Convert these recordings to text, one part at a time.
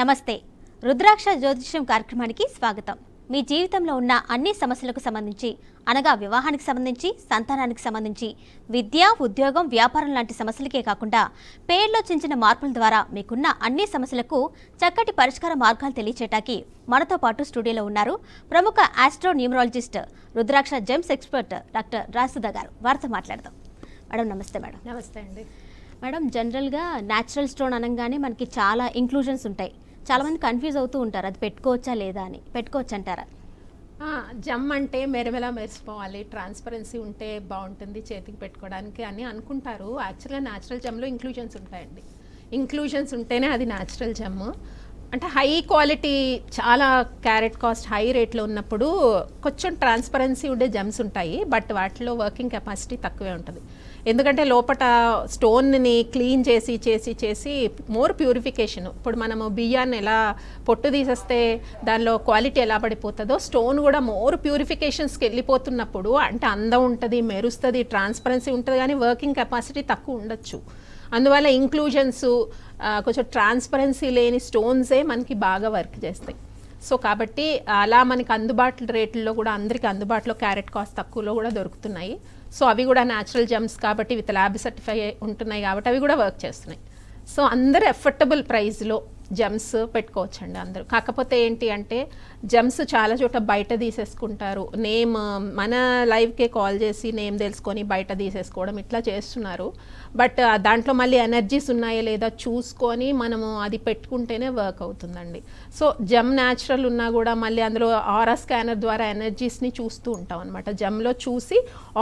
నమస్తే. రుద్రాక్ష జ్యోతిష్యం కార్యక్రమానికి స్వాగతం. మీ జీవితంలో ఉన్న అన్ని సమస్యలకు సంబంధించి, అనగా వివాహానికి సంబంధించి, సంతానానికి సంబంధించి, విద్య, ఉద్యోగం, వ్యాపారం లాంటి సమస్యలకే కాకుండా పేర్లో చిన్న మార్పుల ద్వారా మీకున్న అన్ని సమస్యలకు చక్కటి పరిష్కార మార్గాలు తెలియచేయటానికి మనతో పాటు స్టూడియోలో ఉన్నారు ప్రముఖ ఆస్ట్రో న్యూమరాలజిస్ట్, రుద్రాక్ష జెమ్స్ ఎక్స్పర్ట్ డాక్టర్ రాసుదా గారు. వారితో మాట్లాడదాం. మేడం నమస్తే. మేడం నమస్తే అండి. మేడం, జనరల్గా న్యాచురల్ స్టోన్ అనగానే మనకి చాలా ఇంక్లూజన్స్ ఉంటాయి. చాలామంది కన్ఫ్యూజ్ అవుతూ ఉంటారు, అది పెట్టుకోవచ్చా లేదా అని. పెట్టుకోవచ్చు అంటారా? జమ్ అంటే మెరమెలా మెరిసిపోవాలి, ట్రాన్స్పరెన్సీ ఉంటే బాగుంటుంది చేతికి పెట్టుకోవడానికి అని అనుకుంటారు. యాక్చువల్గా న్యాచురల్ జమ్లో ఇంక్లూజన్స్ ఉంటాయండి. ఇంక్లూజన్స్ ఉంటేనే అది న్యాచురల్ జమ్. అంటే హై క్వాలిటీ, చాలా క్యారెట్ కాస్ట్ హై రేట్లో ఉన్నప్పుడు కొంచెం ట్రాన్స్పరెన్సీ ఉండే జమ్స్ ఉంటాయి, బట్ వాటిలో వర్కింగ్ కెపాసిటీ తక్కువే ఉంటుంది. ఎందుకంటే లోపల స్టోన్ని క్లీన్ చేసి చేసి చేసి మోర్ ప్యూరిఫికేషన్. ఇప్పుడు మనము బియ్యాన్ని ఎలా పొట్టు తీసేస్తే దానిలో క్వాలిటీ ఎలా పడిపోతుందో, స్టోన్ కూడా మోర్ ప్యూరిఫికేషన్స్కి వెళ్ళిపోతున్నప్పుడు అంటే అందం ఉంటుంది, మెరుస్తుంది, ట్రాన్స్పరెన్సీ ఉంటుంది, కానీ వర్కింగ్ కెపాసిటీ తక్కువ ఉండొచ్చు. అందువల్ల ఇంక్లూజన్స్, కొంచెం ట్రాన్స్పరెన్సీ లేని స్టోన్సే మనకి బాగా వర్క్ చేస్తాయి. సో కాబట్టి అలా మనకి అందుబాటులో రేట్లలో కూడా అందరికీ అందుబాటులో క్యారెట్ కాస్ట్ తక్కువలో కూడా దొరుకుతున్నాయి. సో అవి కూడా న్యాచురల్ జమ్స్ కాబట్టి విత్ ల్యాబ్ సర్టిఫై ఉంటున్నాయి కాబట్టి అవి కూడా వర్క్ చేస్తున్నాయి. సో అందరూ ఎఫర్టబుల్ ప్రైస్లో జమ్స్ పెట్టుకోవచ్చండి అందరూ. కాకపోతే ఏంటి అంటే జమ్స్ చాలా చోట బయట తీసేసుకుంటారు. నేమ్ మన లైవ్కే కాల్ చేసి నేమ్ తెలుసుకొని బయట తీసేసుకోవడం ఇట్లా చేస్తున్నారు. బట్ దాంట్లో మళ్ళీ ఎనర్జీస్ ఉన్నాయా లేదా చూసుకొని మనము అది పెట్టుకుంటేనే వర్క్ అవుతుందండి. సో జమ్ న్యాచురల్ ఉన్నా కూడా మళ్ళీ అందులో ఆరా స్కానర్ ద్వారా ఎనర్జీస్ని చూస్తూ ఉంటాం అనమాట. జమ్లో చూసి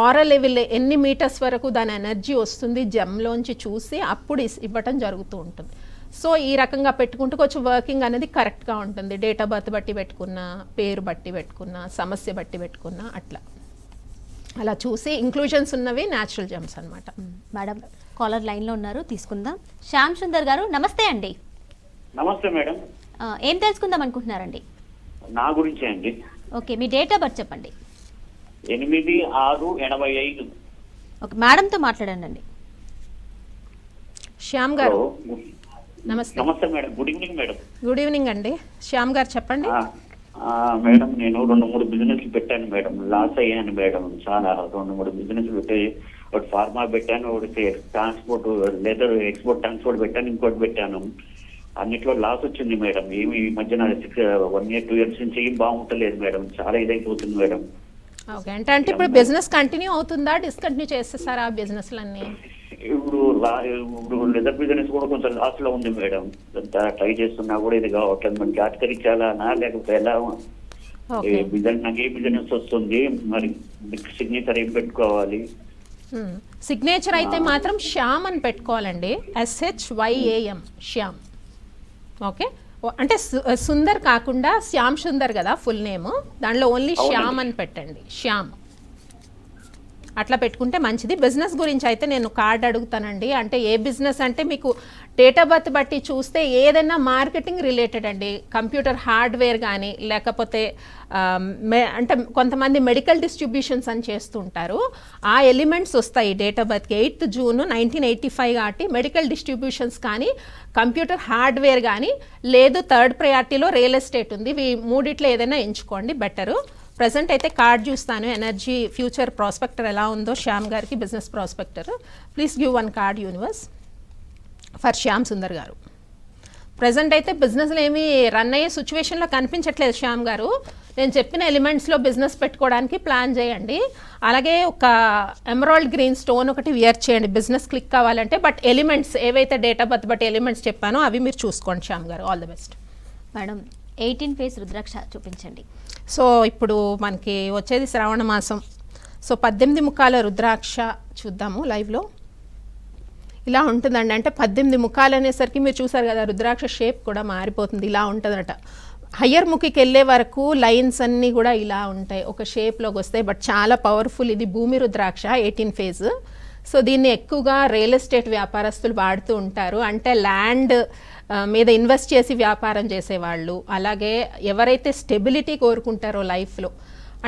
ఆరా లెవెల్ ఎన్ని మీటర్స్ వరకు దాని ఎనర్జీ వస్తుంది జమ్లోంచి చూసి అప్పుడు ఇవ్వటం జరుగుతూ ఉంటుంది. సో ఈ రకంగా పెట్టుకుంటూ కొంచెం వర్కింగ్ అనేది కరెక్ట్గా ఉంటుంది. డేట్ ఆఫ్ బర్త్ బట్టి పెట్టుకున్నా, పేరు బట్టి పెట్టుకున్నా, సమస్య బట్టి పెట్టుకున్నా, అలా చూసి ఇంక్లూజన్స్ ఉన్నవి న్యాచురల్ జమ్స్ అనమాట. మేడం కాలర్ లైన్లో ఉన్నారు, తీసుకుందాం. శ్యామ్ సుందర్ గారు నమస్తే అండి. నమస్తే మేడం. ఏం తెలుసుకుందాం అనుకుంటున్నారండి? నా గురించే అండి. Okay, me date of birth చెప్పండి. 8/6/85. ఓకే, మేడంతో మాట్లాడండి అండి. శ్యామ్ గారు నమస్తే. నమస్తే madam. Good evening madam. Good evening అండి. శ్యామ్ గారు చెప్పండి. మేడం నేను 2-3 బిజినెస్లు పెట్టాను మేడం, లాస్ అయ్యాను మేడం. చాలా 2-3 బిజినెస్లు పెట్టాయి. ఒకటి ఫార్మా పెట్టాను, ఒకటి ట్రాన్స్పోర్ట్ లెదర్ ఎక్స్పోర్ట్ ట్రాన్స్పోర్ట్ పెట్టాను, ఇంకోటి పెట్టాను. అన్నిట్లో లాస్ వచ్చింది మేడం. ఏమి ఈ మధ్యన 1 year 2 years నుంచి ఏం బాగుంటలేదు మేడం. చాలా ఇదైపోతుంది మేడం. ఓకే, అంటే ఇప్పుడు బిజినెస్ కంటిన్యూ అవుతుందా, డిస్కంటిన్యూ చేసేసారా ఆ బిజినెస్లన్నీ? ఇప్పుడు లెదర్ బిజినెస్ కూడా కొంచెం లాస్ లో ఉంది మేడం. ట్రై చేస్తున్నా కూడా ఇది కావట్లేదు. మన జాతకరించాలనా లేకపోతే ఎలా? బిజినెస్ నాకు ఏ బిజినెస్ వస్తుంది మరి? సిగ్నేచర్ ఏం పెట్టుకోవాలి? సిగ్నేచర్ అయితే మాత్రం శ్యామ్ అని పెట్టుకోవాలండి. SHYAM శ్యామ్. ఓకే, అంటే సుందర్ కాకుండా శ్యామ్ సుందర్ కదా ఫుల్ నేమ్, దాంట్లో ఓన్లీ శ్యామ్ అని పెట్టండి. శ్యామ్ అట్లా పెట్టుకుంటే మంచిది. బిజినెస్ గురించి అయితే నేను కార్డ్ అడుగుతానండి. అంటే ఏ బిజినెస్ అంటే మీకు డేట్ ఆఫ్ బర్త్ బట్టి చూస్తే ఏదైనా మార్కెటింగ్ రిలేటెడ్ అండి, కంప్యూటర్ హార్డ్వేర్ కానీ లేకపోతే అంటే కొంతమంది మెడికల్ డిస్ట్రిబ్యూషన్స్ అని చేస్తుంటారు. ఆ ఎలిమెంట్స్ వస్తాయి డేట్ ఆఫ్ బర్త్కి. 8th June 1985 కాబట్టి మెడికల్ డిస్ట్రిబ్యూషన్స్ కానీ, కంప్యూటర్ హార్డ్వేర్ కానీ, లేదు థర్డ్ ప్రయారిటీలో రియల్ ఎస్టేట్ ఉంది. ఇవి మూడిట్లో ఏదైనా ఎంచుకోండి బెటరు. ప్రజెంట్ అయితే కార్డ్ చూస్తాను, ఎనర్జీ ఫ్యూచర్ ప్రాస్పెక్టర్ ఎలా ఉందో శ్యామ్ గారికి, business prospector. Please give 1 card universe for Shyam Sundar గారు. ప్రజెంట్ అయితే బిజినెస్లో ఏమీ రన్ అయ్యే సిచ్యువేషన్లో కనిపించట్లేదు శ్యామ్ గారు. నేను చెప్పిన ఎలిమెంట్స్లో బిజినెస్ పెట్టుకోవడానికి ప్లాన్ చేయండి. అలాగే ఒక ఎమరాల్డ్ గ్రీన్ స్టోన్ ఒకటి వియర్ చేయండి బిజినెస్ క్లిక్ కావాలంటే. బట్ ఎలిమెంట్స్ ఏవైతే డేట్ ఆఫ్ బర్త్ బట్టి ఎలిమెంట్స్ చెప్పానో అవి మీరు చూసుకోండి శ్యామ్ గారు. All the best. Madam 18 face rudraksha చూపించండి. సో ఇప్పుడు మనకి వచ్చేది శ్రావణ మాసం. సో 18 ముఖాల రుద్రాక్ష చూద్దాము లైవ్లో. ఇలా ఉంటుందండి. అంటే 18 ముఖాలు అనేసరికి మీరు చూసారు కదా, రుద్రాక్ష షేప్ కూడా మారిపోతుంది. ఇలా ఉంటుందట. హయ్యర్ ముఖికి వెళ్ళే వరకు లైన్స్ అన్నీ కూడా ఇలా ఉంటాయి, ఒక షేప్లోకి వస్తాయి. బట్ చాలా పవర్ఫుల్. ఇది భూమి రుద్రాక్ష 18 ఫేజ్. సో దీన్ని ఎక్కువగా రియల్ ఎస్టేట్ వ్యాపారస్తులు వాడుతూ ఉంటారు. అంటే ల్యాండ్ మీద ఇన్వెస్ట్ చేసి వ్యాపారం చేసేవాళ్ళు, అలాగే ఎవరైతే స్టెబిలిటీ కోరుకుంటారో లైఫ్లో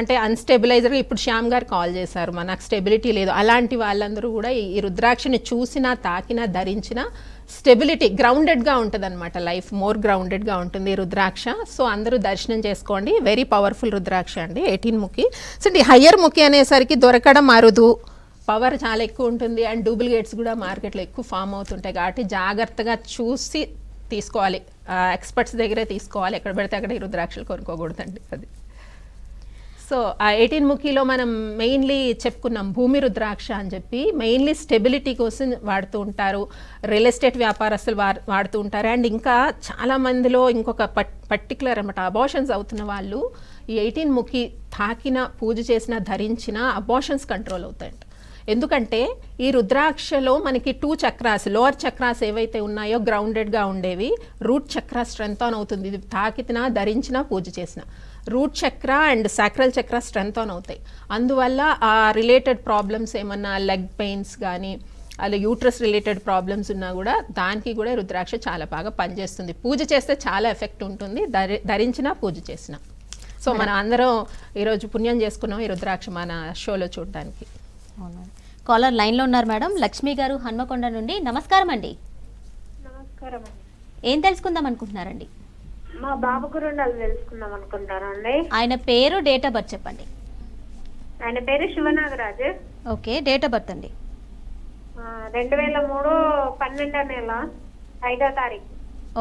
అంటే అన్స్టెబిలైజర్గా ఇప్పుడు శ్యామ్ గారు కాల్ చేశారు, నాకు స్టెబిలిటీ లేదు, అలాంటి వాళ్ళందరూ కూడా ఈ రుద్రాక్షని చూసినా తాకినా ధరించినా స్టెబిలిటీ గ్రౌండెడ్గా ఉంటుంది అనమాట, లైఫ్ మోర్ గ్రౌండెడ్గా ఉంటుంది ఈ రుద్రాక్ష. సో అందరూ దర్శనం చేసుకోండి, వెరీ పవర్ఫుల్ రుద్రాక్ష అండి, 18 ముఖి. సో ఈ హయ్యర్ ముఖి అనేసరికి దొరకడం అరుదు, పవర్ చాలా ఎక్కువ ఉంటుంది, అండ్ డూప్లికేట్స్ కూడా మార్కెట్లో ఎక్కువ ఫామ్ అవుతుంటాయి, కాబట్టి జాగ్రత్తగా చూసి తీసుకోవాలి, ఎక్స్పర్ట్స్ దగ్గరే తీసుకోవాలి, ఎక్కడ పెడితే అక్కడ ఈ రుద్రాక్షలు కొనుక్కోకూడదండి. అది సో ఆ 18 ముఖిలో మనం మెయిన్లీ చెప్పుకున్నాం భూమి రుద్రాక్ష అని చెప్పి, మెయిన్లీ స్టెబిలిటీ కోసం వాడుతూ ఉంటారు, రియల్ ఎస్టేట్ వ్యాపారస్తులు వాడుతూ ఉంటారు. అండ్ ఇంకా చాలా మందిలో ఇంకొక పర్టికులర్ అనమాట, అబార్షన్స్ అవుతున్న వాళ్ళు ఈ 18 ముఖి తాకిన, పూజ చేసిన, ధరించిన అబార్షన్స్ కంట్రోల్ అవుతాయంట. ఎందుకంటే ఈ రుద్రాక్షలో మనకి 2 చక్రాస్, లోవర్ చక్రాస్ ఏవైతే ఉన్నాయో గ్రౌండెడ్గా ఉండేవి, రూట్ చక్ర స్ట్రెంత్ ఆన్ అవుతుంది, ఇది తాకినా, ధరించినా, పూజ చేసిన. రూట్ చక్ర అండ్ సాక్రల్ చక్ర స్ట్రెంత్ ఆన్ అవుతాయి. అందువల్ల ఆ రిలేటెడ్ ప్రాబ్లమ్స్ ఏమన్నా లెగ్ పెయిన్స్ కానీ అలా యూట్రస్ రిలేటెడ్ ప్రాబ్లమ్స్ ఉన్నా కూడా దానికి కూడా రుద్రాక్ష చాలా బాగా పనిచేస్తుంది. పూజ చేస్తే చాలా ఎఫెక్ట్ ఉంటుంది, ధరించినా పూజ చేసిన. సో మనం అందరం ఈరోజు పుణ్యం చేసుకున్నాం ఈ రుద్రాక్ష మన షోలో చూడడానికి. అవును, కాలర్ లైన్లో ఉన్నారు మేడం, లక్ష్మి గారు హన్మకొండ నుండి. నమస్కారం అండి. నమస్కారం అండి. ఏం తెలుసుకుందాం అనుకుంటున్నారండి? మా బాబు గురించి తెలుసుకుందాం అనుకుంటానండి. ఆయన పేరు, డేట్ ఆఫ్ బర్త్ చెప్పండి. ఆయన పేరు Sivanagaraju. Okay, date of birth అండి? 2003 12వ నెల 5వ తారీఖు.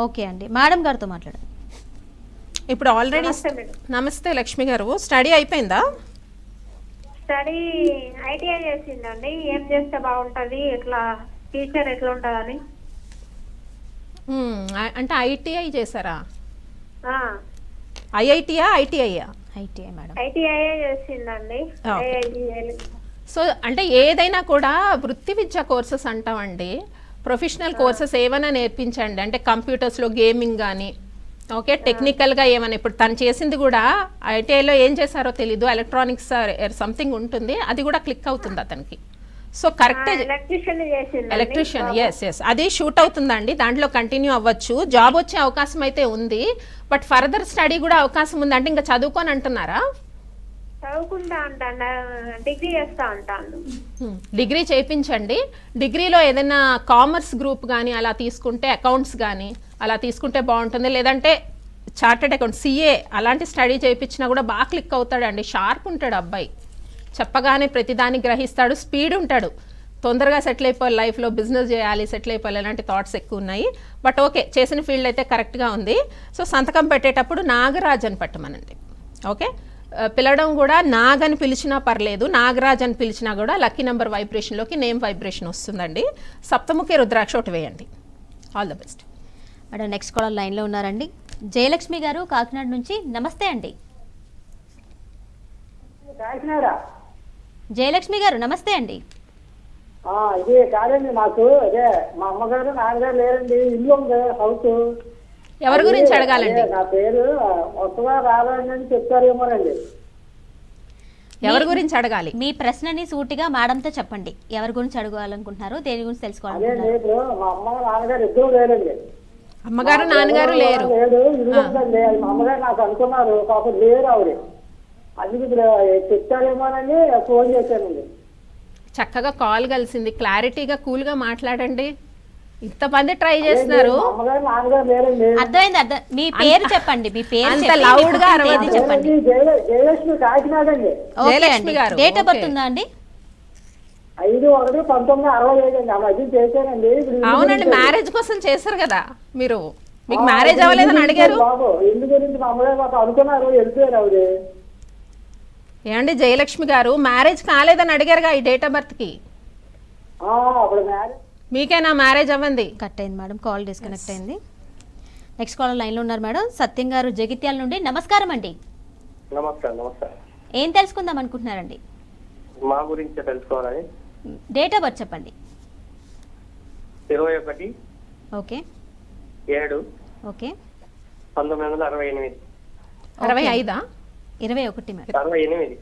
ఓకే అండి, మేడం గారితో మాట్లాడండి. ఇప్పుడు ఆల్రెడీ నమస్తే లక్ష్మి గారు, స్టడీ అయిపోయిందా? స్టడీ ఐటీఐ చేసిందండి. ఏం చేస్తే బాగుంటది, ఎట్లా టీచర్ ఎట్లా ఉంటుందని. అంటే ఐటీఐ చేశారా? ఆ, ఐఐటియా ఐటీఐయా? ITI madam. ఐటీఐ చేసిందండి. సో అంటే ఏదైనా కూడా వృత్తి విద్యా కోర్సెస్ అంటామండి, ప్రొఫెషనల్ కోర్సెస్ ఏమైనా నేర్పించండి. అంటే కంప్యూటర్స్లో గేమింగ్ కానీ, ఓకే, టెక్నికల్గా ఏమైనా. ఇప్పుడు తను చేసింది కూడా ఐటీఐలో ఏం చేశారో తెలీదు, ఎలక్ట్రానిక్స్ సంథింగ్ ఉంటుంది, అది కూడా క్లిక్ అవుతుంది అతనికి. సో కరెక్ట్ ఎలక్ట్రీషియన్, ఎస్ అది షూట్ అవుతుందండి, దాంట్లో కంటిన్యూ అవ్వచ్చు, జాబ్ వచ్చే అవకాశం అయితే ఉంది. బట్ ఫర్దర్ స్టడీ కూడా అవకాశం ఉంది. అంటే ఇంకా చదువుకొని అంటున్నారా? చదువుకుంటా అంటాను, డిగ్రీ చేస్తా అంటాను. డిగ్రీ చేయించండి. డిగ్రీలో ఏదైనా కామర్స్ గ్రూప్ కానీ అలా తీసుకుంటే, అకౌంట్స్ కానీ అలా తీసుకుంటే బాగుంటుంది. లేదంటే చార్టెడ్ అకౌంట్, సిఏ అలాంటి స్టడీ చేయించినా కూడా బాగా క్లిక్ అవుతాడండి. షార్ప్ ఉంటాడు అబ్బాయి, చెప్పగానే ప్రతిదాన్ని గ్రహిస్తాడు, స్పీడ్ ఉంటాడు, తొందరగా సెటిల్ అయిపోవాలి లైఫ్లో, బిజినెస్ చేయాలి, సెటిల్ అయిపోవాలి, అలాంటి థాట్స్ ఎక్కువ ఉన్నాయి. బట్ ఓకే, చేసిన ఫీల్డ్ అయితే కరెక్ట్గా ఉంది. సో సంతకం పెట్టేటప్పుడు నాగరాజ్ అని పెట్టమనండి. ఓకే, పిలవడం కూడా నాగ్ అని పిలిచినా పర్లేదు, నాగరాజ్ అని పిలిచినా కూడా లక్కీ నెంబర్ వైబ్రేషన్లోకి నేమ్ వైబ్రేషన్ వస్తుందండి. సప్తముఖి రుద్రాక్ష ఒకటి వేయండి. All the best madam. Next caller లైన్లో ఉన్నారండి, జయలక్ష్మి గారు కాకినాడ నుంచి. నమస్తే అండి. జయలక్ష్మి గారు నమస్తే అండి. ఇది కాదండి, మాకు అదే మా అమ్మగారు నాన్నగారు లేరండి, ఇల్లు ఉంది, హౌస్. ఎవరి గురించి అడగాలండి? నా పేరు కొత్తగా రావాలని చెప్పారేమోనండి. ఎవరి గురించి అడగాలి? మీ ప్రశ్నని సూటిగా మేడంతో చెప్పండి. ఎవరి గురించి అడగాలనుకుంటున్నారు, దేని గురించి తెలుసుకోవాలనుకుంటున్నారు? ఇప్పుడు మా అమ్మ నాన్నగారు ఇద్దరు లేరండి. అమ్మగారు నాన్నగారు లేరు. లేడు, ఇల్లు ఉందండి. మా అమ్మగారు నాకు అనుకున్నారు, పాపం లేరు ఆవిడ. అందుకు చెప్తారేమోనని ఫోన్ చేశానండి. చక్కగా కాల్ కలిసింది, క్లారిటీగా కూల్గా మాట్లాడండి. ఇంతమంది ట్రై చేస్తున్నారు. అర్థమైంది, మీ పేరు చెప్పండి. మీ పేరు అంత లౌడ్ గా చెప్పండి. జయలక్ష్మి కాకినాడ అండి. జయలక్ష్మి గారు డేట్ ఆఫ్ బర్త్ ఉందా అండి? 5/1/1965 అండి. ఆ మధ్య చేశానండి. అవునండి, మ్యారేజ్ కోసం చేశారు కదా మీరు, మీకు మ్యారేజ్ అవ్వలేదని అడిగారు. బాబు ఇందు గురించి మా అమ్మగారు అనుకున్నారు, వెళ్ళిపోయారు ఆవిడ. ఏమండి జయలక్ష్మి గారు, మ్యారేజ్ కాలేదని అడిగారుగా ఈ డేట్ ఆఫ్ బర్త్ కి. మీకేనా మ్యారేజ్ అవ్వండి? కట్ అయింది మేడం, కాల్ డిస్కనెక్ట్ అయింది. నెక్స్ట్ కాలర్ లైన్లో ఉన్నారు మేడం, సత్యం గారు జగిత్యాల నుండి. నమస్కారం అండి. నమస్కారం. ఏం తెలుసుకుందాం అనుకుంటున్నారండి? మా గురించి తెలుసుకోవాలని. డేట్ ఆఫ్ బర్త్ చెప్పండి. 21 ఓకే 7 ఓకే 1968. 65 21 మేడం. 68.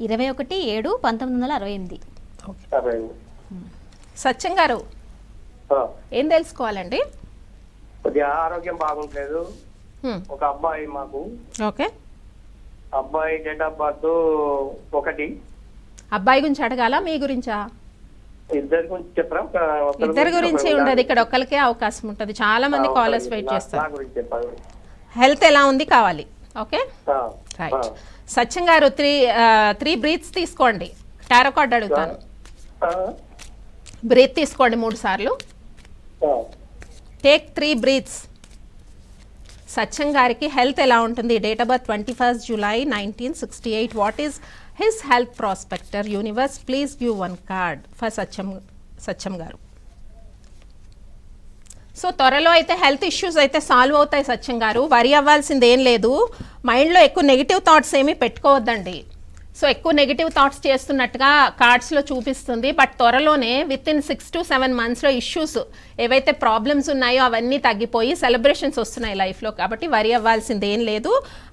21/7/1968. సత్యం గారు ఏం తెలుసుకోవాలండి? కొద్దిగా ఆరోగ్యం బాగుంటలేదు. ఒక అబ్బాయి మాకు. ఓకే. అబ్బాయి డేట్ ఆఫ్ బర్త్ 1. అబ్బాయి గురించి అడగాలా మీ గురించా? ఇద్దరి గురించి చెప్పరా? ఇద్దరి గురించి ఉండదు, ఇక్కడ ఒక్కరికే అవకాశం ఉంటుంది. చాలా మంది కాలర్స్ వెయిట్ నా చేస్తారు. గురించి చెప్పాలి. హెల్త్ ఎలా ఉంది కావాలి. ఓకే ఆ, రైట్. సత్యం గారు 3 బ్రీత్స్ తీసుకోండి. టారో కార్డ్ అడుగుతాను. ఆ, బ్రీత్ తీసుకోండి 3 సార్లు. ఆ. Take 3 breathes. సత్యం గారికి హెల్త్ ఎలా ఉంటుంది? Date of birth 21 July 1968. What is his health prospector? Universe please give 1 card for Satyam గారు. సో త్వరలో అయితే హెల్త్ ఇష్యూస్ అయితే సాల్వ్ అవుతాయి సత్యం గారు, వరి అవ్వాల్సింది ఏం లేదు. మైండ్లో ఎక్కువ నెగిటివ్ థాట్స్ ఏమీ పెట్టుకోవద్దండి. సో ఎక్కువ నెగిటివ్ థాట్స్ చేస్తున్నట్టుగా కార్డ్స్లో చూపిస్తుంది. బట్ త్వరలోనే విత్ ఇన్ 6 to 7 monthsలో ఇష్యూస్ ఏవైతే ప్రాబ్లమ్స్ ఉన్నాయో అవన్నీ తగ్గిపోయి సెలబ్రేషన్స్ వస్తున్నాయి లైఫ్లో. కాబట్టి వరి అవ్వాల్సింది ఏం లేదు.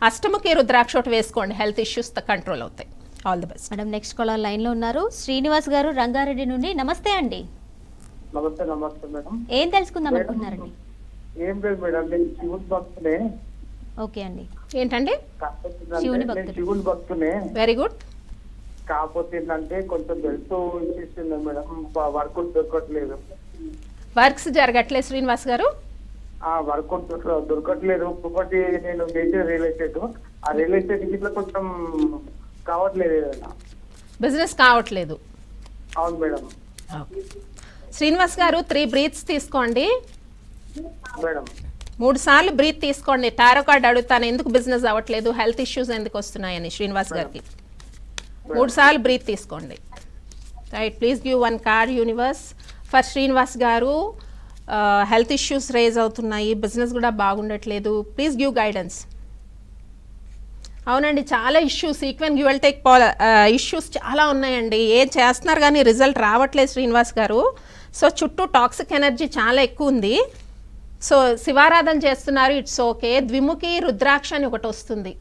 అష్టముఖి రుద్రాక్ష ఒకటి వేసుకోండి, హెల్త్ ఇష్యూస్ కంట్రోల్ అవుతాయి. All the best. Madam next caller లైన్లో ఉన్నారు శ్రీనివాస్ గారు రంగారెడ్డి నుండి. నమస్తే అండి. నమస్తే నమస్తే మేడం. ఏం తెలుసుకుందాం అనుకుంటున్నారండి? ఏం లేదు మేడం, నేను శివుని భక్తునే. ఓకే అండి. ఏంటండి? కాకపోతే శివుని నేను భక్తుడు. శివుని భక్తునే. Very good. కాకపోతే ఏంటంటే కొంచెం హెల్త్ ఇచ్చేస్తుంది మేడం, వర్క్ దొరకట్లేదు. వర్క్స్ జరగట్లేదు శ్రీనివాస్ గారు. ఆ వర్క్ దొరకట్లేదు. ఒకటి నేను చేసే రియల్ ఎస్టేట్, ఆ రియల్ ఎస్టేట్ ఇట్లా కొంచెం కావట్లేదు ఏదైనా. బిజినెస్ కావట్లేదు. అవును మేడం. శ్రీనివాస్ గారు 3 బ్రీత్స్ తీసుకోండి. మేడం 3 సార్లు బ్రీత్ తీసుకోండి. టారో కార్డ్ అడుగుతాను, ఎందుకు బిజినెస్ అవ్వట్లేదు, హెల్త్ ఇష్యూస్ ఎందుకు వస్తున్నాయని శ్రీనివాస్ గారికి. 3 సార్లు బ్రీత్ తీసుకోండి. Right, please give 1 card universe for Srinivas గారు. హెల్త్ ఇష్యూస్ రేజ్ అవుతున్నాయి, బిజినెస్ కూడా బాగుండట్లేదు, ప్లీజ్ గివ్ గైడెన్స్. అవునండి, చాలా ఇష్యూస్, ఈక్వెన్ డ్యూయల్ టేక్ ఇష్యూస్ చాలా ఉన్నాయండి. ఏం చేస్తున్నారు కానీ రిజల్ట్ రావట్లేదు శ్రీనివాస్ గారు. సో చుట్టూ టాక్సిక్ ఎనర్జీ చాలా ఎక్కువ ఉంది. సో శివారాధన చేస్తున్నారు, ఇట్స్ ఓకే. ద్విముఖి రుద్రాక్ష అని ఒకటి వస్తుంది,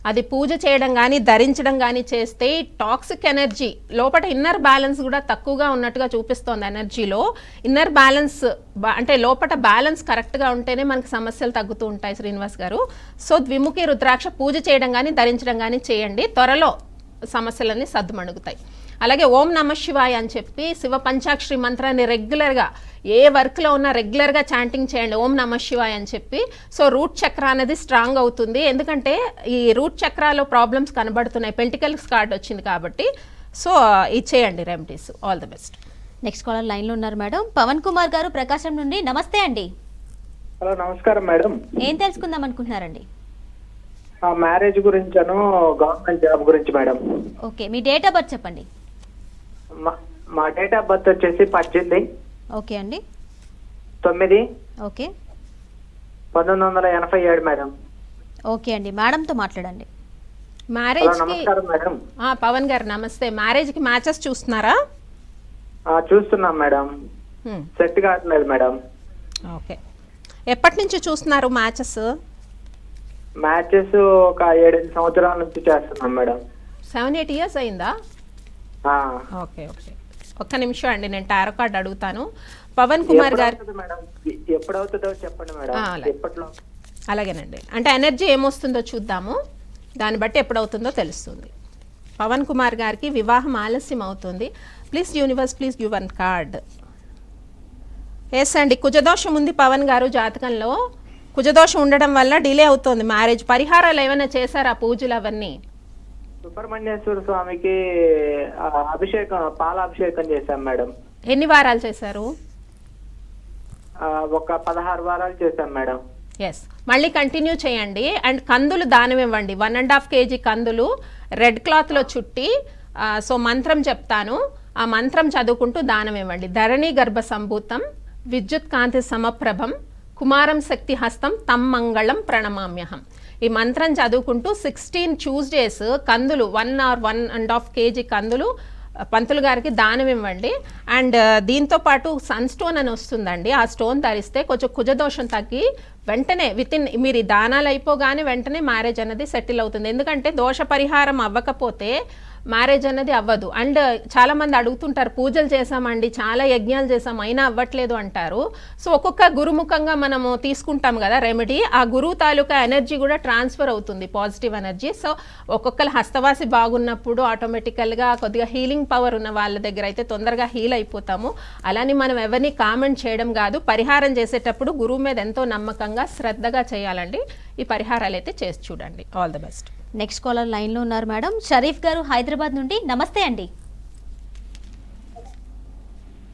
అది పూజ చేయడం కానీ ధరించడం కానీ చేస్తే టాక్సిక్ ఎనర్జీ లోపల ఇన్నర్ బ్యాలెన్స్ కూడా తక్కువగా ఉన్నట్టుగా చూపిస్తోంది. ఎనర్జీలో ఇన్నర్ బ్యాలెన్స్ అంటే లోపల బ్యాలెన్స్ కరెక్ట్గా ఉంటేనే మనకి సమస్యలు తగ్గుతూ ఉంటాయి శ్రీనివాస్ గారు. సో ద్విముఖి రుద్రాక్ష పూజ చేయడం కానీ ధరించడం కానీ చేయండి, త్వరలో సమస్యలన్నీ సద్దుమణుగుతాయి. అలాగే ఓం నమ శివాయ అని చెప్పి శివ పంచాక్షరి మంత్రాన్ని రెగ్యులర్గా ఏ వర్క్లో ఉన్నా రెగ్యులర్గా చాంటింగ్ చేయండి, ఓం నమ శివాయ అని చెప్పి. సో రూట్ చక్ర అనేది స్ట్రాంగ్ అవుతుంది, ఎందుకంటే ఈ రూట్ చక్రాలో ప్రాబ్లమ్స్ కనబడుతున్నాయి, పెంటికల్స్ కార్డ్ వచ్చింది కాబట్టి. సో ఇది చేయండి remedies. All the best. Next caller లైన్లో ఉన్నారు మేడం. పవన్ కుమార్ గారు ప్రకాశం నుండి. నమస్తే అండి. హలో నమస్కారం మేడం. ఏం తెలుసుకుందాం అనుకుంటున్నారండి? మ్యారేజ్ గురించను గవర్నమెంట్ జాబ్ గురించి madam. Okay, me date of birth చెప్పండి. మా డేట్ ఆఫ్ బర్త్ వచ్చేసి 18 ఓకే అండి. 9 ఓకే 1987 మేడం. ఓకే అండి, మేడంతో మాట్లాడండి. హలో మ్యారేజ్కి నమస్కారం మేడం. పవన్ గారు నమస్తే. మ్యారేజ్కి మ్యాచెస్ చూస్తున్నారా? చూస్తున్నాం మేడం, సెట్ కావట్లేదు మేడం. ఓకే, ఎప్పటి నుంచి చూస్తున్నారు మ్యాచెస్? మ్యాచెస్ ఒక 7 సంవత్సరాల నుంచి చేస్తున్నాం మేడం. 7-8 years అయిందా? ఆ. ఓకే ఓకే, ఒక్క నిమిషం అండి, నేను టారో కార్డ్ అడుగుతాను. పవన్ కుమార్ గారు. ఎప్పుడు అవుతుందో మేడం, ఎప్పుడు అవుతుందో చెప్పండి మేడం. అలాగే. ఎప్పట్లో? అలాగేనండి, అంటే ఎనర్జీ ఏమొస్తుందో చూద్దాము, దాన్ని బట్టి ఎప్పుడవుతుందో తెలుస్తుంది. పవన్ కుమార్ గారికి వివాహం ఆలస్యం అవుతుంది. Please universe please give 1 card. Yes అండి, కుజదోషం ఉంది పవన్ గారు జాతకంలో. కుజదోషం ఉండడం వల్ల డిలే అవుతుంది మ్యారేజ్. పరిహారాలు ఏమైనా చేశారా, పూజలు అవన్నీ? సుబ్రహ్మణ్యేశ్వర స్వామికి అభిషేకం, పాలాభిషేకం చేశాం మేడం. ఎన్ని వారాలు చేశారు? ఒక 16 వారాలు చేశాం మేడం. ఎస్, మళ్ళీ కంటిన్యూ చేయండి. అండ్ కందులు దానం ఇవ్వండి, 1.5 kg కందులు రెడ్ క్లాత్లో చుట్టి. సో మంత్రం చెప్తాను, ఆ మంత్రం చదువుకుంటూ దానం ఇవ్వండి. ధరణి గర్భ సంభూతం విద్యుత్ కాంతి సమప్రభం కుమారం శక్తి హస్తం తం మంగళం ప్రణమామ్యహం. ఈ మంత్రం చదువుకుంటూ 16 Tuesdays కందులు 1 or 1.5 kg కందులు పంతులు గారికి దానం ఇవ్వండి. అండ్ దీంతో పాటు సన్ స్టోన్ అని వస్తుందండి, ఆ స్టోన్ ధరిస్తే కొంచెం కుజదోషం తగ్గి వెంటనే మీరు ఈ దానాలు అయిపోగానే వెంటనే మ్యారేజ్ అనేది సెటిల్ అవుతుంది. ఎందుకంటే దోష పరిహారం అవ్వకపోతే మ్యారేజ్ అనేది అవ్వదు. అండ్ చాలామంది అడుగుతుంటారు, పూజలు చేసామండి, చాలా యజ్ఞాలు చేసాం, అయినా అవ్వట్లేదు అంటారు. సో ఒక్కొక్క గురుముఖంగా మనము తీసుకుంటాం కదా రెమెడీ, ఆ గురువు తాలూకా ఎనర్జీ కూడా ట్రాన్స్ఫర్ అవుతుంది, పాజిటివ్ ఎనర్జీ. సో ఒక్కొక్కరు హస్తవాసి బాగున్నప్పుడు ఆటోమేటికల్గా కొద్దిగా హీలింగ్ పవర్ ఉన్న వాళ్ళ దగ్గర అయితే తొందరగా హీల్ అయిపోతాము. అలాని మనం ఎవరిని కామెంట్ చేయడం కాదు, పరిహారం చేసేటప్పుడు గురువు మీద ఎంతో నమ్మకంగా శ్రద్ధగా చేయాలండి. ఈ పరిహారాలు అయితే చేసి చూడండి. All the best. Next caller లైన్లో ఉన్నారు మేడం. షరీఫ్ గారు హైదరాబాద్ నుండి. నమస్తే అండి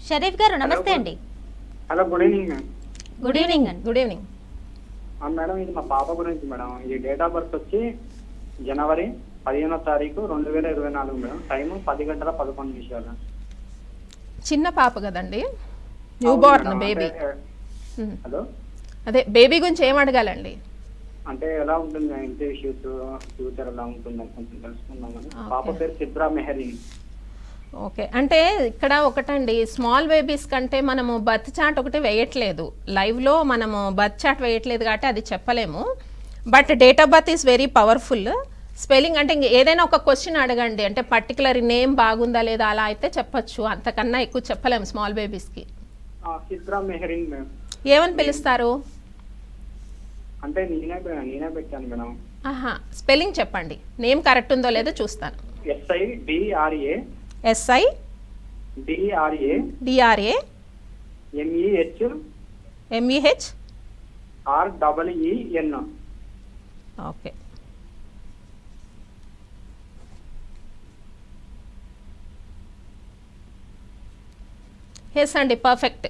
షరీఫ్ గారు. నమస్తే అండి. Hello, good evening madam. Good evening అండి. Good evening. మేడం, ఇది మా పాప గురించి మేడం. ఇది డేట్ ఆఫ్ బర్త్ వచ్చి జనవరి 15వ తారీఖు 2024 మేడం. టైము 10:11 చిన్న పాప కదండి, న్యూ బోర్న్ బేబీ. హలో, అదే బేబీ గురించి ఏం అడగాలండి? అంటే ఎలా ఉంటుంది హెల్త్ ఇష్యూస్, ఫ్యూచర్ ఎలా ఉంటుంది కొంచెం తెలుసుకుందామని. పాప పేరు సిద్రా మెహరీన్. ఓకే, అంటే ఇక్కడ ఒకటండి, స్మాల్ బేబీస్ కంటే మనము బర్త్ చార్ట్ ఒకటి వేయట్లేదు, లైవ్లో మనము బర్త్ చార్ట్ వేయట్లేదు కాబట్టి అది చెప్పలేము. But date of birth is very powerful. Spelling అంటే ఏదైనా ఒక క్వశ్చన్ అడగండి, అంటే పర్టికులర్ నేమ్ బాగుందా లేదా అలా అయితే చెప్పచ్చు, అంతకన్నా ఎక్కువ చెప్పలేము స్మాల్ బేబీస్కి. సిద్రా మెహరీన్ మేడం. ఏమని పిలుస్తారు? అంటే నేనే పెట్టాను మేడం. ఆహా, స్పెల్లింగ్ చెప్పండి, నేమ్ కరెక్ట్ ఉందో లేదో చూస్తాను. SIDRA DRA MEH REEN. Okay, yes అండి, పర్ఫెక్ట్.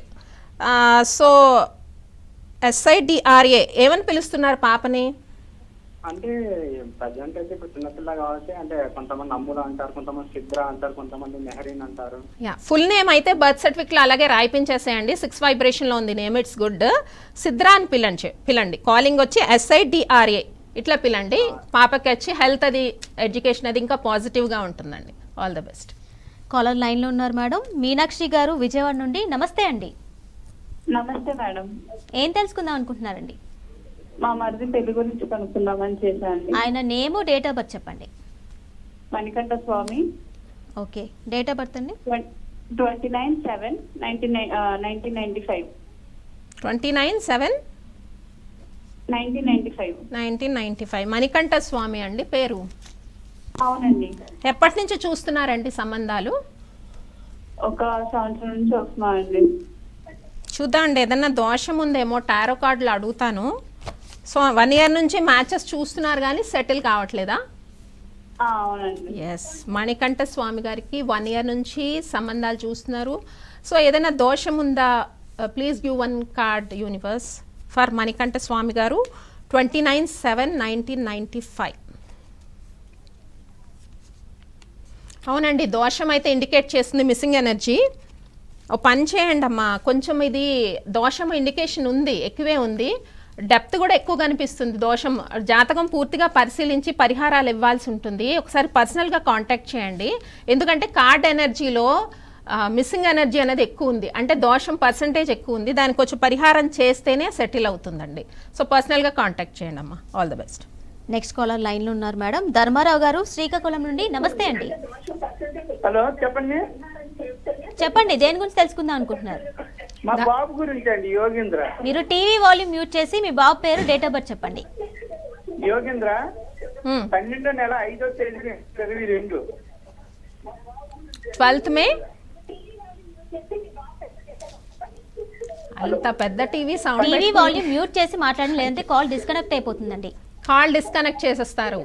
సో SIDRA ఏమని పిలుస్తున్నారు పాపని? అంటే ప్రజెంట్ అయితే ఇప్పుడు చిన్నపిల్ల కాబట్టి అంటే కొంతమంది అమ్ముల అంటారు, కొంతమంది సిద్రా అంటారు, కొంతమంది మెహరీన్ అంటారు. యా, ఫుల్ నేమ్ అయితే బర్త్ సర్టిఫికెట్లో అలాగే రాయిపించేసేయండి, 6 వైబ్రేషన్లో ఉంది నేమ్, ఇట్స్ గుడ్. సిద్రా అని పిల్లండి. కాలింగ్ వచ్చి SIDRA ఇట్లా పిల్లండి. పాపకి వచ్చి హెల్త్ అది, ఎడ్యుకేషన్ అది ఇంకా పాజిటివ్గా ఉంటుందండి. All the best. కాలర్ లైన్లో ఉన్నారు మేడం. మీనాక్షి గారు విజయవాడ నుండి. నమస్తే అండి. నమస్తే మేడం. ఏం తెలుసుకుందాం అనుకుంటున్నారండి? మా మరిది పెళ్లి గురించి కనుక్కుందామని చేశాండి. ఆయన నేము, డేట్ ఆఫ్ బర్త్ చెప్పండి. మణికంఠ స్వామి. ఓకే, డేట్ ఆఫ్ బర్త్ అండి? 29/7/1995. 29/7/1995. మణికంఠ స్వామి అండి పేరు? అవునండి. ఎప్పటి నుంచి చూస్తున్నారండి సంబంధాలు? ఒక సంవత్సరం నుంచి వస్తున్నామండి. చూద్దామండి, ఏదన్నా దోషం ఉందేమో, టారో కార్డులు అడుగుతాను. సో 1 year నుంచి మ్యాచెస్ చూస్తున్నారు కానీ సెటిల్ కావట్లేదా? అవునండి. ఎస్, మణికంఠ స్వామి గారికి 1 year నుంచి సంబంధాలు చూస్తున్నారు. సో ఏదైనా దోషం ఉందా? Please give 1 card universe for Manikanta Swamy గారు. 29/7/1995. అవునండి, దోషం అయితే ఇండికేట్ చేస్తుంది, మిస్సింగ్ ఎనర్జీ. ఓ పని చేయండి అమ్మా, కొంచెం ఇది దోషం ఇండికేషన్ ఉంది, ఎక్కువే ఉంది, డెప్త్ కూడా ఎక్కువ కనిపిస్తుంది దోషం. జాతకం పూర్తిగా పరిశీలించి పరిహారాలు ఇవ్వాల్సి ఉంటుంది. ఒకసారి పర్సనల్గా కాంటాక్ట్ చేయండి, ఎందుకంటే కార్డ్ ఎనర్జీలో మిస్సింగ్ ఎనర్జీ అనేది ఎక్కువ ఉంది, అంటే దోషం పర్సంటేజ్ ఎక్కువ ఉంది, దానికి కొంచెం పరిహారం చేస్తేనే సెటిల్ అవుతుందండి. సో పర్సనల్గా కాంటాక్ట్ చేయండి అమ్మా. All the best. Next caller లైన్లో ఉన్నారు మేడం. ధర్మారావు గారు శ్రీకాకుళం నుండి. నమస్తే అండి. హలో, చెప్పండి. చెప్పండి, దేని గురించి తెలుసుకుందాం అనుకుంటున్నారు? మా బాబు గురించి అండి, యోగేంద్ర. మీరు టీవీ వాల్యూమ్ మ్యూట్ చేసి మీ బాబు పేరు, డేట్ ఆఫ్ బర్త్ చెప్పండి. యోగేంద్ర 12/5/2022. 12th May. అంత పెద్ద TV sound. TV volume mute చేసి మాట్లాడండి, లేదంటే కాల్ డిస్కనెక్ట్ అయిపోతుందండి. కాల్ డిస్కనెక్ట్ చేసేస్తారు.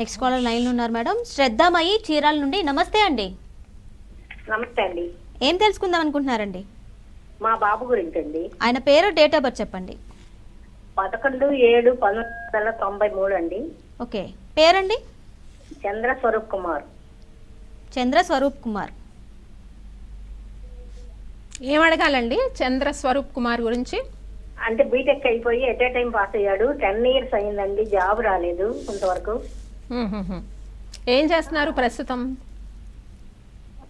నెక్స్ట్ కాలర్ లైన్లో ఉన్నారు మేడం. శ్రద్ధామయి చీరాల నుండి. నమస్తే అండి. నమస్తే అండి. ఏం తెలుసుకుందాం అనుకుంటున్నారండి? మా బాబు గురించి అండి. ఆయన పేరు, డేట్ ఆఫ్ బర్త్ చెప్పండి. 11/7/1993 అండి. ఓకే, పేరండి? చంద్ర స్వరూప్ కుమార్. చంద్ర స్వరూప్ కుమార్. ఏం అడగాలండి చంద్ర స్వరూప్ కుమార్ గురించి? అంటే బీటెక్ అయిపోయి ఎట్ ఏ టైం పాస్ అయ్యాడు. 10 years అయిందండి, జాబ్ రాలేదు కొంతవరకు. ఏం చేస్తున్నారు ప్రస్తుతం?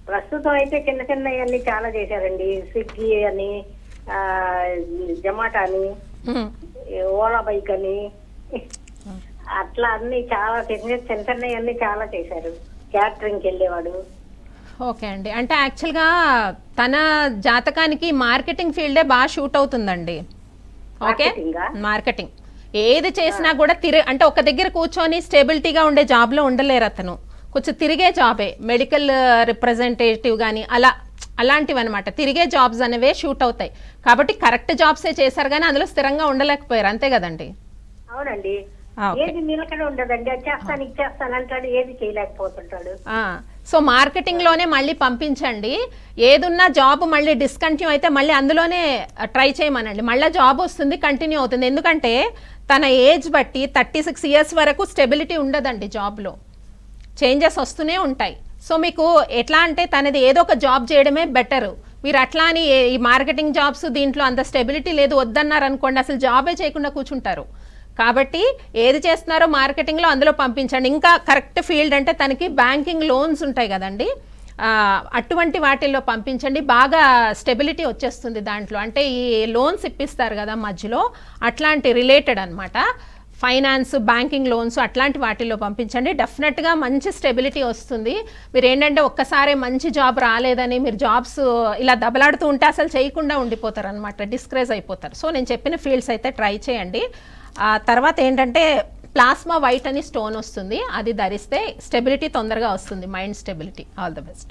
ప్రస్తుతం అయితే చిన్న చిన్న అన్ని చాలా చేశారండి. స్విగ్గీ అని, జొమాటో అని, ఓలా బైక్ అని అట్లా అన్ని చాలా చిన్న చిన్న అన్ని చాలా చేశారు. క్యాటరింగ్కి వెళ్ళేవాడు. ఓకే అండి, అంటే యాక్చువల్గా తన జాతకానికి మార్కెటింగ్ ఫీల్డే బాగా షూట్ అవుతుందండి. ఓకే, మార్కెటింగ్ ఏది చేసినా కూడా అంటే ఒక దగ్గర కూర్చొని స్టెబిలిటీగా ఉండే జాబ్లో ఉండలేరు అతను. కొంచెం తిరిగే జాబే, మెడికల్ రిప్రజెంటేటివ్ కానీ అలాంటివి అనమాట. తిరిగే జాబ్స్ అనేవే షూట్ అవుతాయి. కాబట్టి కరెక్ట్ జాబ్సే చేశారు కానీ అందులో స్థిరంగా ఉండలేకపోయారు, అంతే కదండి? అవునండి, ఏది నిలకడ ఉండదండి. అది చేస్తాను ఇది చేస్తాను అంటాడు, ఏది చేయలేకపోతుంటాడు. సో మార్కెటింగ్ లోనే మళ్ళీ పంపించండి. ఏదున్నా జాబ్ మళ్ళీ డిస్కంటిన్యూ అయితే మళ్ళీ అందులోనే ట్రై చేయమనండి. మళ్ళీ జాబ్ వస్తుంది, కంటిన్యూ అవుతుంది. ఎందుకంటే తన ఏజ్ బట్టి 36 years వరకు స్టెబిలిటీ ఉండదండి, జాబ్లో చేంజెస్ వస్తూనే ఉంటాయి. సో మీకు ఎట్లా అంటే తనది ఏదో ఒక జాబ్ చేయడమే బెటరు. మీరు అట్లా అని ఈ మార్కెటింగ్ జాబ్స్ దీంట్లో అంత స్టెబిలిటీ లేదు వద్దన్నారు అనుకోండి, అసలు జాబే చేయకుండా కూర్చుంటారు. కాబట్టి ఏది చేస్తున్నారో మార్కెటింగ్లో అందులో పంపించండి. ఇంకా కరెక్ట్ ఫీల్డ్ అంటే తనకి బ్యాంకింగ్ లోన్స్ ఉంటాయి కదండి, అటువంటి వాటిల్లో పంపించండి. బాగా స్టెబిలిటీ వచ్చేస్తుంది దాంట్లో. అంటే ఈ లోన్స్ ఇప్పిస్తారు కదా మధ్యలో, అట్లాంటి రిలేటెడ్ అనమాట. ఫైనాన్స్, బ్యాంకింగ్ లోన్స్ అట్లాంటి వాటిల్లో పంపించండి. డెఫినెట్గా మంచి స్టెబిలిటీ వస్తుంది. మీరు ఏంటంటే ఒక్కసారి మంచి జాబ్ రాలేదని మీరు జాబ్స్ ఇలా దబలాడుతూ ఉంటే అసలు చేయకుండా ఉండిపోతారు అనమాట, డిస్కరేజ్ అయిపోతారు. సో నేను చెప్పిన ఫీల్డ్స్ అయితే ట్రై చేయండి. తర్వాత ఏంటంటే ప్లాస్మా వైట్ అని స్టోన్ వస్తుంది, అది ధరిస్తే స్టెబిలిటీ తొందరగా వస్తుంది, mind stability. All the best.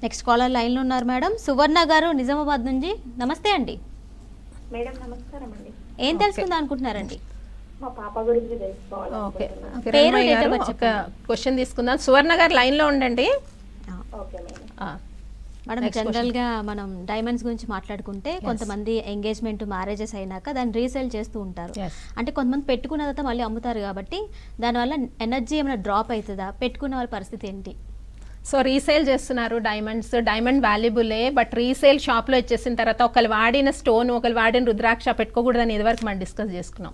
Next caller లైన్లో ఉన్నారు మేడం, సువర్ణ గారు నిజామాబాద్ నుంచి. నమస్తే అండి మేడం. నమస్కారం అండి. ఏం తెలుసుకుందాం అనుకుంటున్నారండి? మా పాప గురించి తెలుసుకోవాలి. ఓకే, ఒక క్వశ్చన్ తీసుకుందాం. సువర్ణ గారు లైన్లో ఉండండి. Okay madam. మేడం, జనరల్గా మనం డైమండ్స్ గురించి మాట్లాడుకుంటే కొంతమంది ఎంగేజ్మెంట్, మ్యారేజెస్ అయినాక దాన్ని రీసేల్ చేస్తూ ఉంటారు. అంటే కొంతమంది పెట్టుకున్న తర్వాత మళ్ళీ అమ్ముతారు కాబట్టి దానివల్ల ఎనర్జీ ఏమైనా డ్రాప్ అవుతుందా? పెట్టుకున్న వాళ్ళ పరిస్థితి ఏంటి? సో రీసేల్ చేస్తున్నారు డైమండ్స్. డైమండ్ వాల్యుబులే, బట్ రీసేల్ షాప్లో ఇచ్చేసిన తర్వాత ఒకళ్ళు వాడిన స్టోన్, ఒకళ్ళు వాడిన రుద్రాక్ష పెట్టుకోకూడదని ఇదివరకు మనం డిస్కస్ చేసుకున్నాం.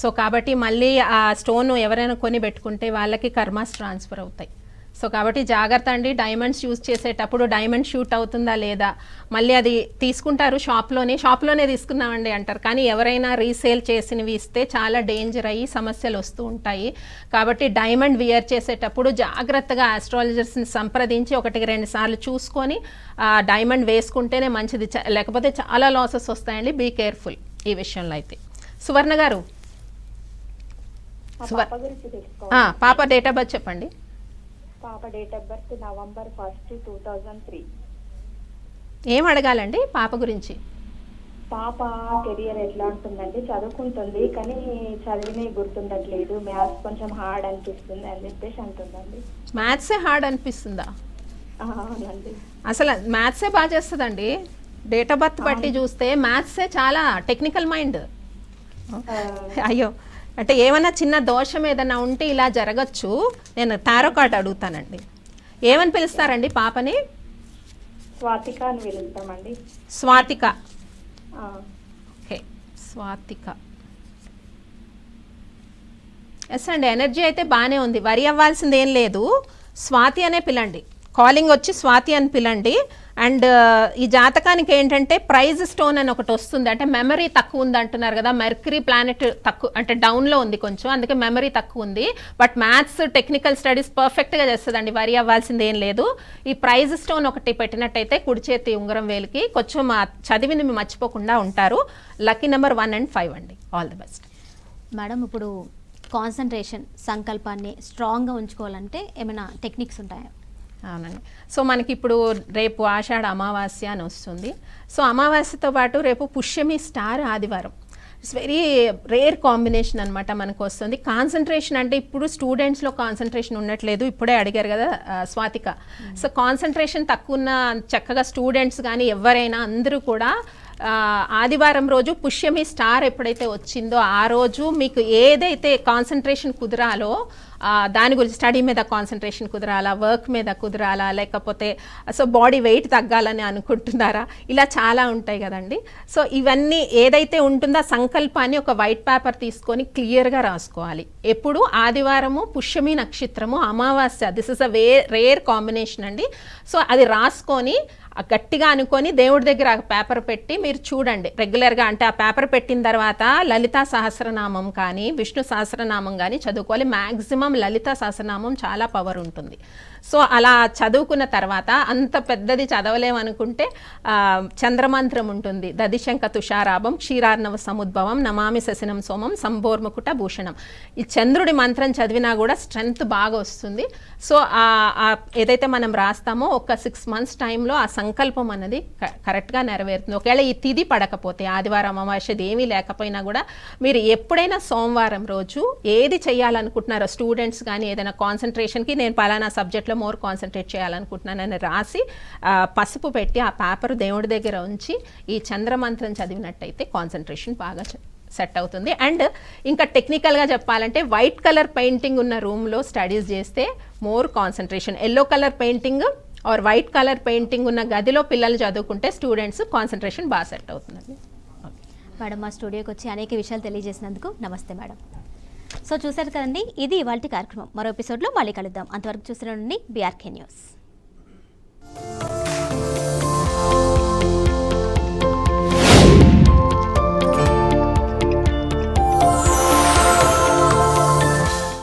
సో కాబట్టి మళ్ళీ ఆ స్టోన్ ఎవరైనా కొని పెట్టుకుంటే వాళ్ళకి కర్మాస్ ట్రాన్స్ఫర్ అవుతాయి. సో కాబట్టి జాగ్రత్త అండి. డైమండ్స్ యూజ్ చేసేటప్పుడు డైమండ్ షూట్ అవుతుందా లేదా, మళ్ళీ అది తీసుకుంటారు షాప్లోనే తీసుకున్నామండి అంటారు. కానీ ఎవరైనా రీసేల్ చేసినవి ఇస్తే చాలా డేంజర్ అయ్యి సమస్యలు వస్తూ ఉంటాయి. కాబట్టి డైమండ్ వియర్ చేసేటప్పుడు జాగ్రత్తగా ఆస్ట్రాలజర్స్ని సంప్రదించి 1-2 సార్లు చూసుకొని డైమండ్ వేసుకుంటేనే మంచిది, లేకపోతే చాలా లాసెస్ వస్తాయండి. బీ కేర్ఫుల్ ఈ విషయంలో అయితే. సువర్ణ గారు, పాప డేట్ ఆఫ్ బర్త్ చెప్పండి. పాప date of birth November 1st, 2003. ఏం అడగాలండి పాప గురించి? పాప కెరియర్ ఎట్లా ఉంటుందండి? చదువుకుంటుంది కానీ చదివినే గుర్తుండట్లేదు, మ్యాథ్స్ కొంచెం హార్డ్ అనిపిస్తుంది అని చెప్పేసి అంటుందండి. మ్యాథ్సే హార్డ్ అనిపిస్తుందా? అవునండి. అసలు మ్యాథ్సే బాగా చేస్తుందండి. డేట్ ఆఫ్ బర్త్ బట్టి చూస్తే మ్యాథ్సే చాలా టెక్నికల్ మైండ్. అయ్యో, అంటే ఏమైనా చిన్న దోషం ఏదైనా ఉంటే ఇలా జరగచ్చు. నేను టారో కార్డ్ అడుగుతానండి. ఏమని పిలుస్తారండి పాపని? స్వాతిక అని పిలుస్తామండి. స్వాతిక. ఓకే, స్వాతిక. ఎస్ అండి, ఎనర్జీ అయితే బాగానే ఉంది, వరి అవ్వాల్సింది ఏం లేదు. స్వాతి అనే పిలండి, కాలింగ్ వచ్చి స్వాతి అని పిలండి. అండ్ ఈ జాతకానికి ఏంటంటే ప్రైజ్ స్టోన్ అని ఒకటి వస్తుంది. అంటే మెమరీ తక్కువ ఉంది అంటున్నారు కదా, మెర్క్యూరీ ప్లానెట్ తక్కువ అంటే డౌన్లో ఉంది కొంచెం, అందుకే మెమరీ తక్కువ ఉంది. బట్ మ్యాథ్స్, టెక్నికల్ స్టడీస్ పర్ఫెక్ట్గా చేస్తుందండి, వరి అవ్వాల్సింది ఏం లేదు. ఈ ప్రైజ్ స్టోన్ ఒకటి పెట్టినట్టయితే కుడి చేతి ఉంగరం వేలికి కొంచెం చదివింది మర్చిపోకుండా ఉంటారు. లక్కీ నెంబర్ 1 and 5 అండి. All the best. మేడం, ఇప్పుడు కాన్సన్ట్రేషన్, సంకల్పాన్ని స్ట్రాంగ్గా ఉంచుకోవాలంటే ఏమైనా టెక్నిక్స్ ఉంటాయా? అవునండి. సో మనకి ఇప్పుడు రేపు ఆషాఢ అమావాస్య అని వస్తుంది. సో అమావాస్యతో పాటు రేపు పుష్యమి స్టార్ ఆదివారం. ఇట్స్ వెరీ రేర్ కాంబినేషన్ అనమాట మనకు వస్తుంది. కాన్సన్ట్రేషన్ అంటే ఇప్పుడు స్టూడెంట్స్లో కాన్సన్ట్రేషన్ ఉండట్లేదు, ఇప్పుడే అడిగారు కదా స్వాతిక. సో కాన్సన్ట్రేషన్ తక్కువ ఉన్న చక్కగా స్టూడెంట్స్ కానీ ఎవరైనా అందరూ కూడా ఆదివారం రోజు పుష్యమి స్టార్ ఎప్పుడైతే వచ్చిందో ఆ రోజు మీకు ఏదైతే కాన్సన్ట్రేషన్ కుదరాలో దాని గురించి, స్టడీ మీద కాన్సన్ట్రేషన్ కుదరాలా, వర్క్ మీద కుదరాలా, లేకపోతే సో బాడీ వెయిట్ తగ్గాలని అనుకుంటున్నారా, ఇలా చాలా ఉంటాయి కదండి. సో ఇవన్నీ ఏదైతే ఉంటుందో సంకల్పాన్ని ఒక వైట్ పేపర్ తీసుకొని క్లియర్గా రాసుకోవాలి. ఎప్పుడు ఆదివారము, పుష్యమి నక్షత్రము, అమావాస్య, this is a rare combination అండి. సో అది రాసుకొని గట్టిగా అనుకొని దేవుడి దగ్గర ఆ పేపర్ పెట్టి మీరు చూడండి రెగ్యులర్గా. అంటే ఆ పేపర్ పెట్టిన తర్వాత లలితా సహస్రనామం కానీ విష్ణు సహస్రనామం కానీ చదువుకోవాలి. మ్యాక్సిమం లలితా సహస్రనామం చాలా పవర్ ఉంటుంది. సో అలా చదువుకున్న తర్వాత అంత పెద్దది చదవలేమనుకుంటే చంద్రమంత్రం ఉంటుంది. దదిశంక తుషారాభం క్షీరార్ణవ సముద్భవం నమామి శశినం సోమం సంభోర్ముకుట భూషణం. ఈ చంద్రుడి మంత్రం చదివినా కూడా స్ట్రెంగ్త్ బాగా వస్తుంది. సో ఏదైతే మనం రాస్తామో ఒక 6 months టైంలో ఆ సంకల్పం అన్నది కరెక్ట్గా నెరవేరుతుంది. ఒకవేళ ఈ తిథి పడకపోతే ఆదివారం అమావాస్యది ఏమీ లేకపోయినా కూడా మీరు ఎప్పుడైనా సోమవారం రోజు ఏది చేయాలనుకుంటున్నారో స్టూడెంట్స్ కానీ ఏదైనా కాన్సన్ట్రేషన్కి నేను పలానా సబ్జెక్ట్లో మోర్ కాన్సన్ట్రేట్ చేయాలనుకుంటున్నానని రాసి పసుపు పెట్టి ఆ పేపర్ దేవుడి దగ్గర ఉంచి ఈ చంద్రమంత్రం చదివినట్టయితే కాన్సన్ట్రేషన్ బాగా సెట్ అవుతుంది. అండ్ ఇంకా టెక్నికల్గా చెప్పాలంటే వైట్ కలర్ పెయింటింగ్ ఉన్న రూమ్లో స్టడీస్ చేస్తే more concentration, yellow colour painting or white colour painting ఉన్న గదిలో పిల్లలు చదువుకుంటే స్టూడెంట్స్ కాన్సన్ట్రేషన్ బాగా సెట్ అవుతుందండి. మేడం మా స్టూడియోకి వచ్చి అనేక విషయాలు తెలియజేసినందుకు నమస్తే మేడం. సో చూసారు కదండి, ఇది ఇవాల్టి కార్యక్రమం. మరో ఎపిసోడ్లో మళ్ళీ కలుద్దాం. అంతవరకు చూసిన బీఆర్కే న్యూస్.